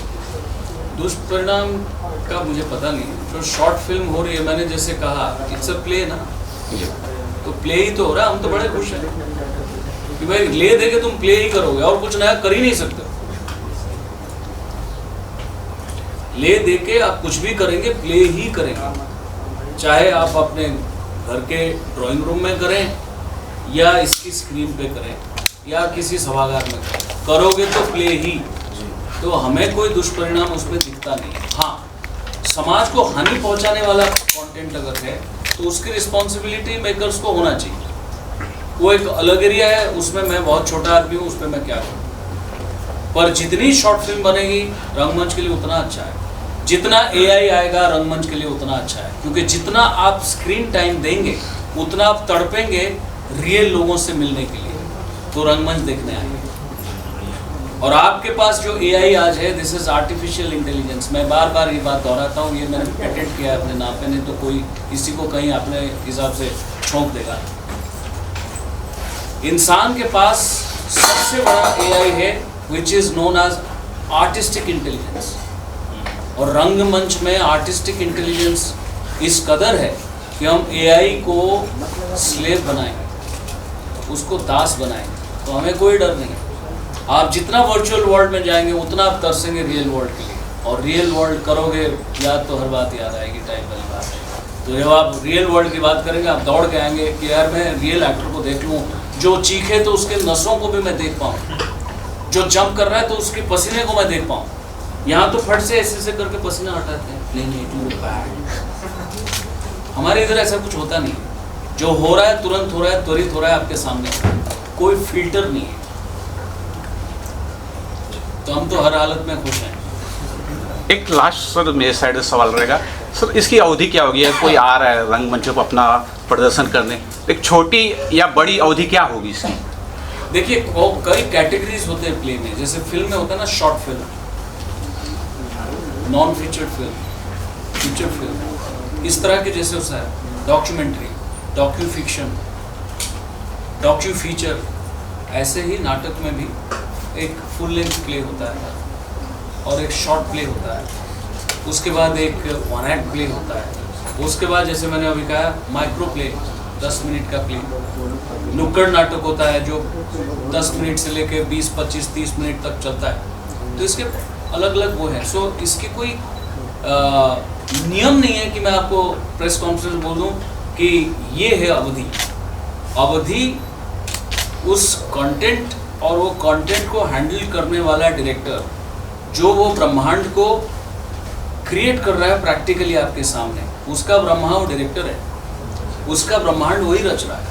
दुष्परिणाम का मुझे पता नहीं। जो शॉर्ट फिल्म हो रही है, मैंने जैसे कहा इट्स अ प्ले ना, तो प्ले ही तो हो रहा है। हम तो बड़े खुश हैं कि भाई ले दे के तुम प्ले ही करोगे और कुछ नया कर ही नहीं सकते। ले दे के आप कुछ भी करेंगे, प्ले ही करेंगे। चाहे आप अपने घर के ड्राइंग रूम में करें या इसकी स्क्रीन पे करें या किसी सभागार में करें, करोगे तो प्ले ही। तो हमें कोई दुष्परिणाम उसमें दिखता नहीं है। हाँ, समाज को हानि पहुंचाने वाला कंटेंट अगर है तो उसकी रिस्पॉन्सिबिलिटी मेकर्स को होना चाहिए। वो एक अलग एरिया है, उसमें मैं बहुत छोटा आदमी हूँ, उसमें मैं क्या करूँ। पर जितनी शॉर्ट फिल्म बनेगी रंगमंच के लिए उतना अच्छा है, जितना AI आएगा रंगमंच के लिए उतना अच्छा है। क्योंकि जितना आप स्क्रीन टाइम देंगे उतना आप तड़पेंगे रियल लोगों से मिलने के लिए, तो रंगमंच देखने आएंगे। और आपके पास जो AI आज है, दिस इज आर्टिफिशियल इंटेलिजेंस। मैं बार बार ये बात दोहराता हूँ, ये मैंने पेटेंट किया है अपने नाम पे, नहीं तो कोई किसी को कहीं अपने हिसाब से छोंक देगा। इंसान के पास सबसे बड़ा AI है which is known as artistic intelligence. और रंगमंच में आर्टिस्टिक इंटेलिजेंस इस कदर है कि हम AI को स्लेव बनाएंगे, उसको दास बनाएंगे। तो हमें कोई डर नहीं है। आप जितना वर्चुअल वर्ल्ड में जाएंगे उतना आप तरसेंगे रियल वर्ल्ड के लिए, और रियल वर्ल्ड करोगे याद तो हर बात याद आएगी, टाइम वाली बात है। तो जब आप रियल वर्ल्ड की बात करेंगे आप दौड़ के आएंगे कि यार मैं रियल एक्टर को देख लूँ, जो चीखे तो उसके नसों को भी मैं देख पाऊँ, जो जंप कर रहा है तो उसके पसीने को मैं देख पाऊँ। यहाँ तो फट से ऐसे करके पसीना हटाते हैं, नहीं हमारे इधर ऐसा कुछ होता नहीं। जो हो रहा है तुरंत हो रहा है, त्वरित हो रहा है आपके सामने, कोई फिल्टर नहीं है। तो हम तो हर हालत में खुश हैं। एक लास्ट सर मेरे साइड से सवाल रहेगा सर, इसकी अवधि क्या होगी? कोई आ रहा है रंगमंच पर अपना प्रदर्शन करने, एक छोटी या बड़ी अवधि क्या होगी इसकी? देखिए कई कैटेगरीज होते हैं प्ले में। जैसे फिल्म में होता है ना short film, non featured film, feature film, इस तरह के जैसे होता है documentary, docu fiction, docu feature. ऐसे ही नाटक में भी एक फुल लेंथ प्ले होता है और एक शॉर्ट प्ले होता है, उसके बाद एक वन एक्ट प्ले होता है, उसके बाद जैसे मैंने अभी कहा माइक्रो प्ले 10 मिनट का प्ले, नुक्कड़ नाटक होता है जो 10 मिनट से लेके 20, 25, 30 मिनट तक चलता है। तो इसके अलग अलग वो है। सो इसकी कोई नियम नहीं है कि मैं आपको प्रेस कॉन्फ्रेंस बोल दूं कि ये है अवधि। अवधि उस कंटेंट और वो कंटेंट को हैंडल करने वाला डायरेक्टर, जो वो ब्रह्मांड को क्रिएट कर रहा है प्रैक्टिकली आपके सामने, उसका ब्रह्मा वो डायरेक्टर है, उसका ब्रह्मांड वही रच रहा है।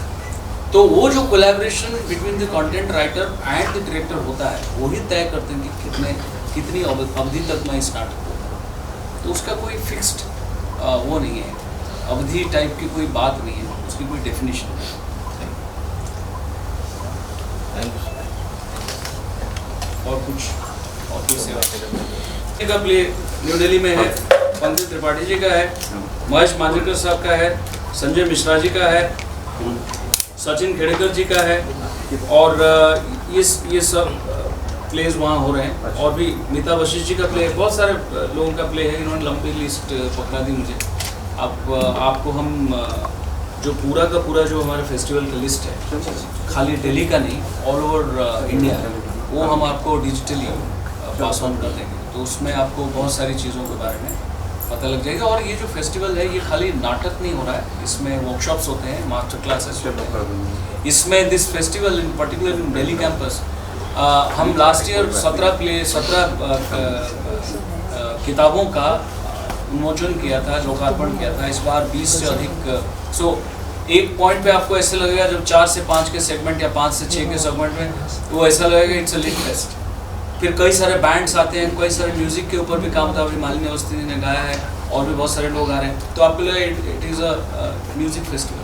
तो वो जो collaboration between the content writer and the director होता है, वही तय करते हैं कि कितनी अवधि तक मैं इस नाटक को। तो उसका कोई फिक्स्ड वो नहीं है, अवधि टाइप की कोई बात नहीं है, उसकी कोई डेफिनेशन नहीं है। और कोई सेवा का प्ले न्यू दिल्ली में है, पंकज त्रिपाठी जी का है, महेश मांजरेकर साहब का है, संजय मिश्रा जी का है, सचिन खेड़ेकर जी का है, और ये सब प्लेज वहाँ हो रहे हैं। और भी नीता वशिष्ठ जी का प्ले है, बहुत सारे लोगों का प्ले है। इन्होंने लंबी लिस्ट पकड़ा दी मुझे। आपको हम जो पूरा का पूरा जो हमारे फेस्टिवल का लिस्ट है, खाली दिल्ली का नहीं, ऑल ओवर इंडिया, वो हम आपको डिजिटली पास ऑन कर देंगे। तो उसमें आपको बहुत सारी चीज़ों के बारे में पता लग जाएगा। और ये जो फेस्टिवल है ये खाली नाटक नहीं हो रहा है, इसमें वर्कशॉप्स होते हैं, मास्टर क्लासेस होते हैं। इसमें this festival in particular in Delhi campus, हम लास्ट ईयर 17 किताबों का उन्मोचन किया था, लोकार्पण किया था। इस बार 20 से अधिक। सो एक पॉइंट पे आपको ऐसे लगेगा जब 4 से 5 के सेगमेंट या 5 से 6 के सेगमेंट में, तो ऐसा लगेगा इट्स अ लिट फेस्ट। फिर कई सारे बैंड्स आते हैं, कई सारे म्यूजिक के ऊपर भी काम था, अभी मालिनी अवस्थी ने गाया है, और भी बहुत सारे लोग आ रहे हैं। तो आपको लगेगा it is a music festival.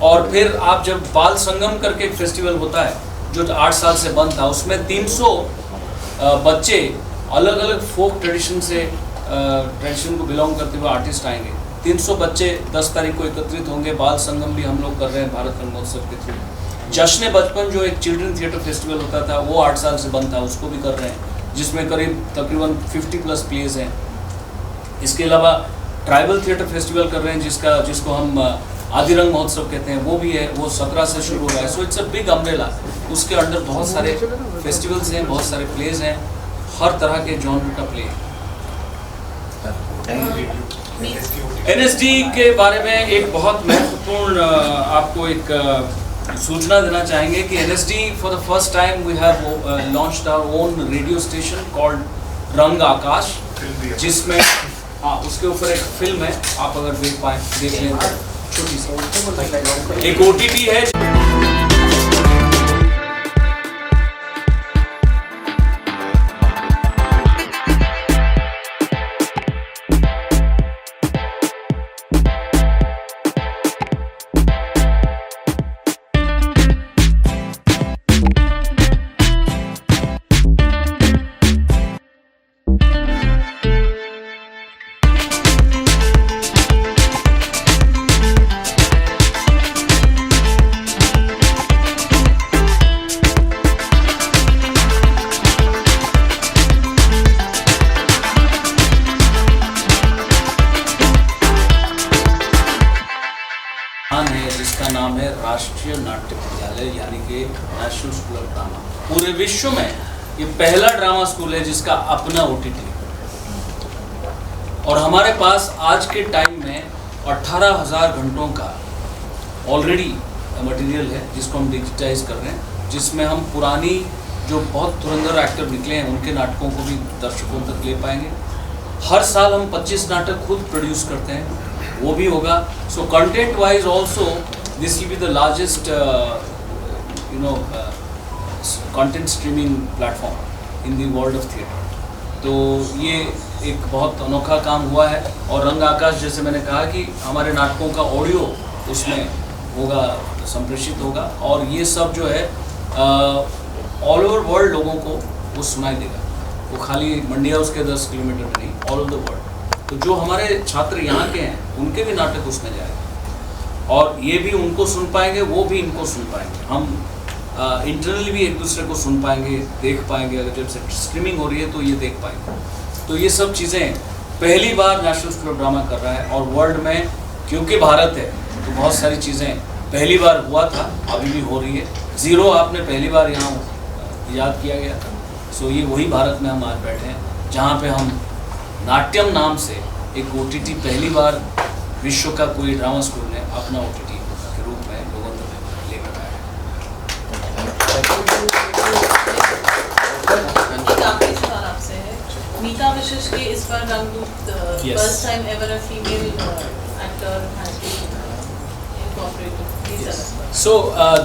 और फिर आप जब बाल संगम करके एक फेस्टिवल होता है जो 8 साल से बंद था, उसमें 300 बच्चे अलग अलग फोक ट्रेडिशन को बिलोंग करते हुए आर्टिस्ट आएंगे। 300 बच्चे 10 तारीख को एकत्रित होंगे। बाल संगम भी हम लोग कर रहे हैं भारत रंगोत्सव के थ्रू। जश्न बचपन जो एक चिल्ड्रन थिएटर फेस्टिवल होता था, वो 8 साल से बंद था, उसको भी कर रहे हैं। जिसमें करीब तकरीबन 50+ प्लेज हैं। इसके अलावा ट्राइबल थिएटर फेस्टिवल कर रहे हैं जिसको हम आदिरंग महोत्सव कहते हैं, वो भी है, वो 17 से शुरू हो रहा है। So it's a big umbrella, उसके अंडर बहुत सारे फेस्टिवल्स हैं, बहुत सारे प्लेज हैं, हर तरह के जॉनर का प्ले है। NSD के बारे में एक बहुत महत्वपूर्ण आपको एक सूचना देना चाहेंगे कि NSD for the first time we have launched our own radio station called Rang Akash, जिसमें उसके ऊपर एक फिल्म है, आप अगर देख लें तो छोटी सी एक OTT है। जिसका नाम है राष्ट्रीय नाट्य विद्यालय, यानी कि नेशनल स्कूल ऑफ ड्रामा। पूरे विश्व में ये पहला ड्रामा स्कूल है जिसका अपना OTT, और हमारे पास आज के टाइम में 18,000 घंटों का ऑलरेडी मटेरियल है जिसको हम डिजिटाइज कर रहे हैं, जिसमें हम पुरानी जो बहुत धुरंधर एक्टर निकले हैं उनके नाटकों को भी दर्शकों तक ले पाएंगे। हर साल हम 25 नाटक खुद प्रोड्यूस करते हैं, वो भी होगा। So content wise also this will be the largest content streaming platform in the world of theatre. तो ये एक बहुत अनोखा काम हुआ है। और रंग आकाश, जैसे मैंने कहा कि हमारे नाटकों का ऑडियो उसमें होगा, संप्रेषित होगा, और ये सब जो है ऑल ओवर वर्ल्ड लोगों को वो सुनाई देगा। वो खाली मंडिया उसके 10 किलोमीटर में नहीं, ऑल ओवर द वर्ल्ड। तो जो हमारे छात्र यहाँ के हैं उनके भी नाटक उसमें जाएंगे, और ये भी उनको सुन पाएंगे, वो भी इनको सुन पाएंगे। हम इंटरनली भी एक दूसरे को सुन पाएंगे, देख पाएंगे। अगर जब से स्ट्रीमिंग हो रही है तो ये देख पाएंगे। तो ये सब चीज़ें पहली बार नेशनल स्कूल ऑफ ड्रामा कर रहा है, और वर्ल्ड में क्योंकि भारत है तो बहुत सारी चीज़ें पहली बार हुआ था, अभी भी हो रही है। ज़ीरो आपने पहली बार यहाँ याद किया गया था। सो ये वही भारत में हम आज बैठे हैं जहाँ पे हम नाट्यम नाम से एक OTT पहली बार विश्व का कोई ड्रामा स्कूल ने अपना OTT के रूप में लोगों तक लेकर आया है। एक आखिरी सवाल आपसे है, मीता वशिष्ठ के इस बार Rangdoot first time ever a female actor has been incorporated.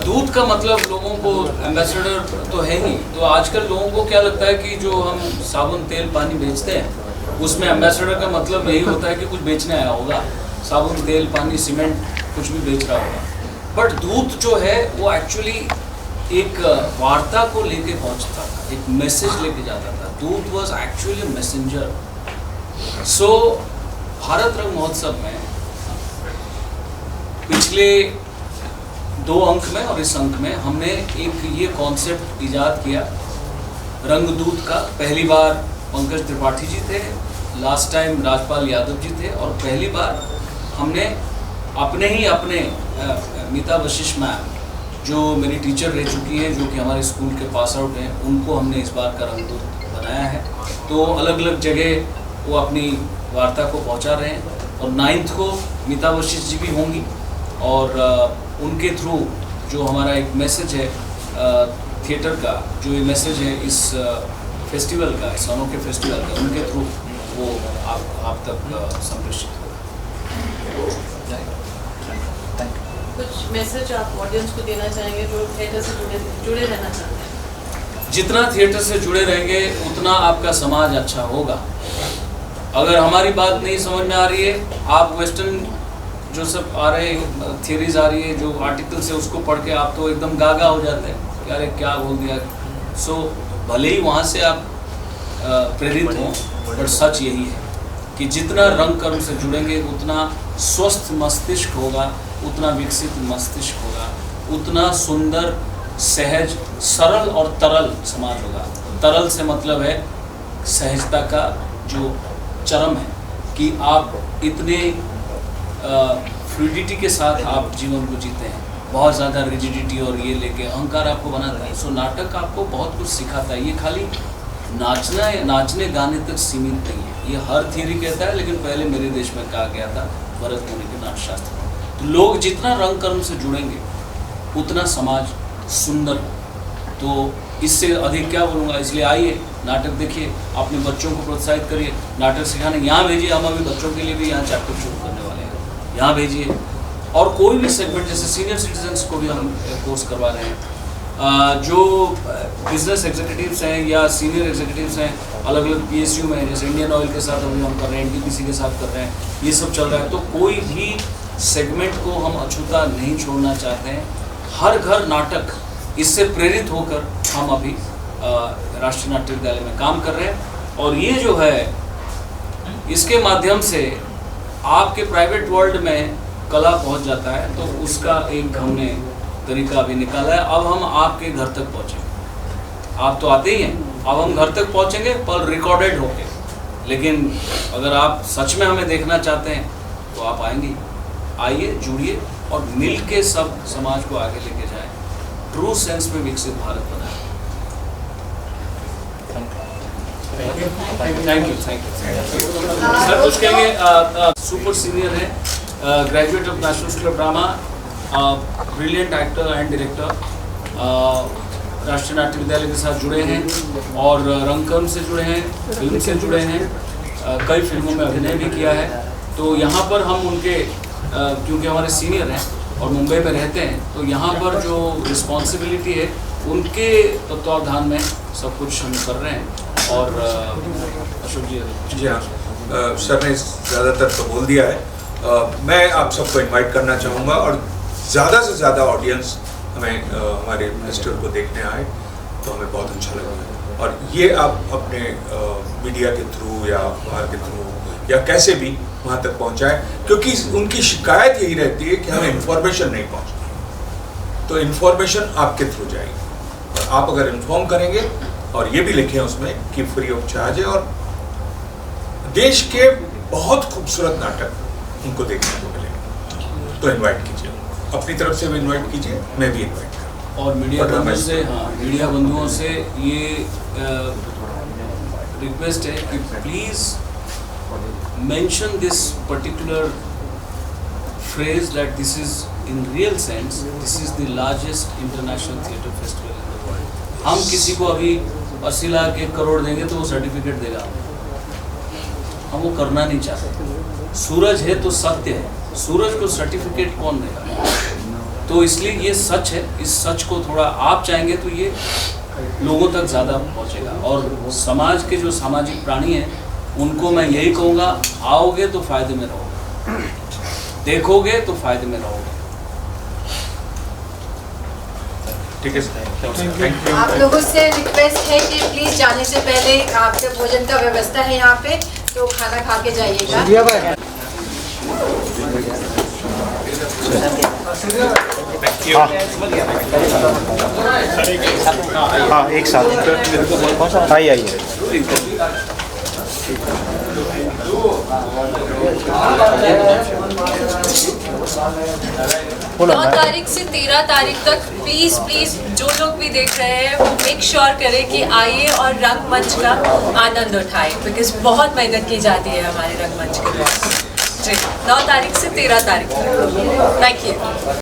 दूत का मतलब लोगों को एम्बेसडर तो है ही। तो आजकल लोगों को क्या लगता है कि जो हम साबुन तेल पानी बेचते हैं उसमें एम्बेसडर का मतलब यही होता है कि कुछ बेचने आया होगा, साबुन तेल पानी सीमेंट कुछ भी बेच रहा होगा। बट दूत जो है वो एक्चुअली एक वार्ता को लेके पहुंचता था, एक मैसेज लेके जाता था। दूत वाज एक्चुअली मैसेंजर। सो भारत रंग महोत्सव में पिछले 2 अंक में और इस अंक में हमने एक ये कॉन्सेप्ट इजाद किया रंगदूत का। पहली बार पंकज त्रिपाठी जी थे, लास्ट टाइम राजपाल यादव जी थे, और पहली बार हमने अपने मीता वशिष्ठ मैम जो मेरी टीचर रह चुकी हैं, जो कि हमारे स्कूल के पास आउट हैं, उनको हमने इस बार का रंगदूत बनाया है। तो अलग अलग जगह वो अपनी वार्ता को पहुंचा रहे हैं, और 9th को मीता वशिष्ठ जी भी होंगी, और उनके थ्रू जो हमारा एक मैसेज है थिएटर का, जो ये मैसेज है इस फेस्टिवल का, इस अनोखे फेस्टिवल का, उनके थ्रू वो आप तक संप्रेषित होगा। कुछ मैसेज आप ऑडियंस को देना चाहेंगे जो थिएटर से जुड़े रहना चाहते हैं? जितना थिएटर से जुड़े रहेंगे उतना आपका समाज अच्छा होगा। अगर हमारी बात नहीं समझ में आ रही है, आप वेस्टर्न जो सब आ रहे थियरीज आ रही है, जो आर्टिकल्स है, उसको पढ़ के आप तो एकदम गागा हो जाते हैं कि अरे क्या बोल दिया। सो भले ही वहाँ से आप प्रेरित हों, पर सच यही है कि जितना रंग कर्म से जुड़ेंगे उतना स्वस्थ मस्तिष्क होगा, उतना विकसित मस्तिष्क होगा, उतना सुंदर, सहज, सरल और तरल समाज होगा। तरल से मतलब है सहजता का जो चरम है कि आप इतने फ्लूइडिटी के साथ आप जीवन को जीते हैं, बहुत ज़्यादा रिजिडिटी और ये लेके अहंकार आपको बनाता है। सो नाटक आपको बहुत कुछ सिखाता है। ये खाली नाचने गाने तक सीमित नहीं है, ये हर थियरी कहता है, लेकिन पहले मेरे देश में कहा गया था भरत मुनि के नाट्यशास्त्र में। तो लोग जितना रंग कर्म से जुड़ेंगे उतना समाज सुंदर हो। तो इससे अधिक क्या बोलूँगा, इसलिए आइए नाटक देखिए, अपने बच्चों को प्रोत्साहित करिए, नाटक सिखाने यहाँ भेजिए। हम अभी बच्चों के लिए भी यहाँ चैप्टर शुरू करने वाले हैं, यहाँ भेजिए। और कोई भी सेगमेंट, जैसे सीनियर सिटीजन्स को भी हम कोर्स करवा रहे हैं, जो बिजनेस एग्जीक्यूटिव्स हैं या सीनियर एग्जीक्यूटिव्स हैं अलग अलग PSU में, जैसे इंडियन ऑयल के साथ अभी हम कर रहे हैं, NTPC के साथ कर रहे हैं, ये सब चल रहा है। तो कोई भी सेगमेंट को हम अछूता नहीं छोड़ना चाहते हैं। हर घर नाटक, इससे प्रेरित होकर हम अभी राष्ट्रीय नाट्य विद्यालय में काम कर रहे हैं। और ये जो है, इसके माध्यम से आपके प्राइवेट वर्ल्ड में कला पहुंच जाता है, तो उसका एक हमने तरीका भी निकाला है। अब हम आपके घर तक पहुंचेंगे, आप तो आते ही हैं, अब हम घर तक पहुंचेंगे पर रिकॉर्डेड होके। लेकिन अगर आप सच में हमें देखना चाहते हैं तो आप आएंगे, आइए, जुड़िए और मिल के सब समाज को आगे लेके जाएं, ट्रू सेंस में विकसित भारत बनाएं। Thank you sir. कुछ कहेंगे? सुपर सीनियर है, graduate of national school of drama, brilliant actor and director, राष्ट्रीय नाट्य विद्यालय के साथ जुड़े हैं और रंगकर्म से जुड़े हैं, फिल्म से जुड़े हैं, कई फिल्मों में अभिनय भी किया है। तो यहाँ पर हम उनके, क्योंकि हमारे सीनियर हैं और मुंबई में रहते हैं, तो यहाँ पर जो रिस्पॉन्सिबिलिटी है उनके तत्वावधान में सब कुछ हम कर रहे हैं। और अशोक जी हाँ, सर ने ज़्यादातर तो बोल दिया है। मैं आप सबको इनवाइट करना चाहूँगा और ज़्यादा से ज़्यादा ऑडियंस हमें हमारे फेस्टिवल को देखने आए तो हमें बहुत अच्छा लगेगा। और ये आप अपने मीडिया के थ्रू या अखबार के थ्रू या कैसे भी वहाँ तक पहुँचाएं, क्योंकि उनकी शिकायत यही रहती है कि हमें इन्फॉर्मेशन नहीं पहुँचती। तो इन्फॉर्मेशन आपके थ्रू जाएगी और आप अगर इन्फॉर्म करेंगे, और ये भी लिखें उसमें कि फ्री ऑफ चार्ज है, और देश के बहुत खूबसूरत नाटक उनको देखने को मिलेंगे। तो इनवाइट कीजिए, अपनी तरफ से भी इनवाइट कीजिए, मैं भी इनवाइट करूँ। और मीडिया बंधुओं से, हाँ, मीडिया बंधुओं से ये रिक्वेस्ट है कि please mention this particular phrase that this is in real sense, this is the largest international theatre festival in the world. हम किसी को अभी 80 लाख 1 करोड़ देंगे तो वो सर्टिफिकेट देगा, हम वो करना नहीं चाहते। सूरज है तो सत्य है, सूरज को सर्टिफिकेट कौन देगा? तो इसलिए ये सच है, इस सच को थोड़ा आप चाहेंगे तो ये लोगों तक ज़्यादा पहुँचेगा। और समाज के जो सामाजिक प्राणी हैं उनको मैं यही कहूँगा, आओगे तो फ़ायदे में रहोगे, देखोगे तो फ़ायदे में रहोगे। ठीक है सर, आप लोगों से रिक्वेस्ट है कि प्लीज जाने से पहले आपके भोजन का व्यवस्था है यहाँ पे, तो खाना खा के जाइएगा। हाँ, एक साथ आइए। 9 तारीख से 13 तारीख तक प्लीज जो लोग भी देख रहे हैं वो मेक श्योर करें कि आइए और रंगमंच का आनंद उठाएं, बिकॉज बहुत मेहनत की जाती है हमारे रंगमंच के लिए। 9 तारीख से 13 तारीख तक। Thank you.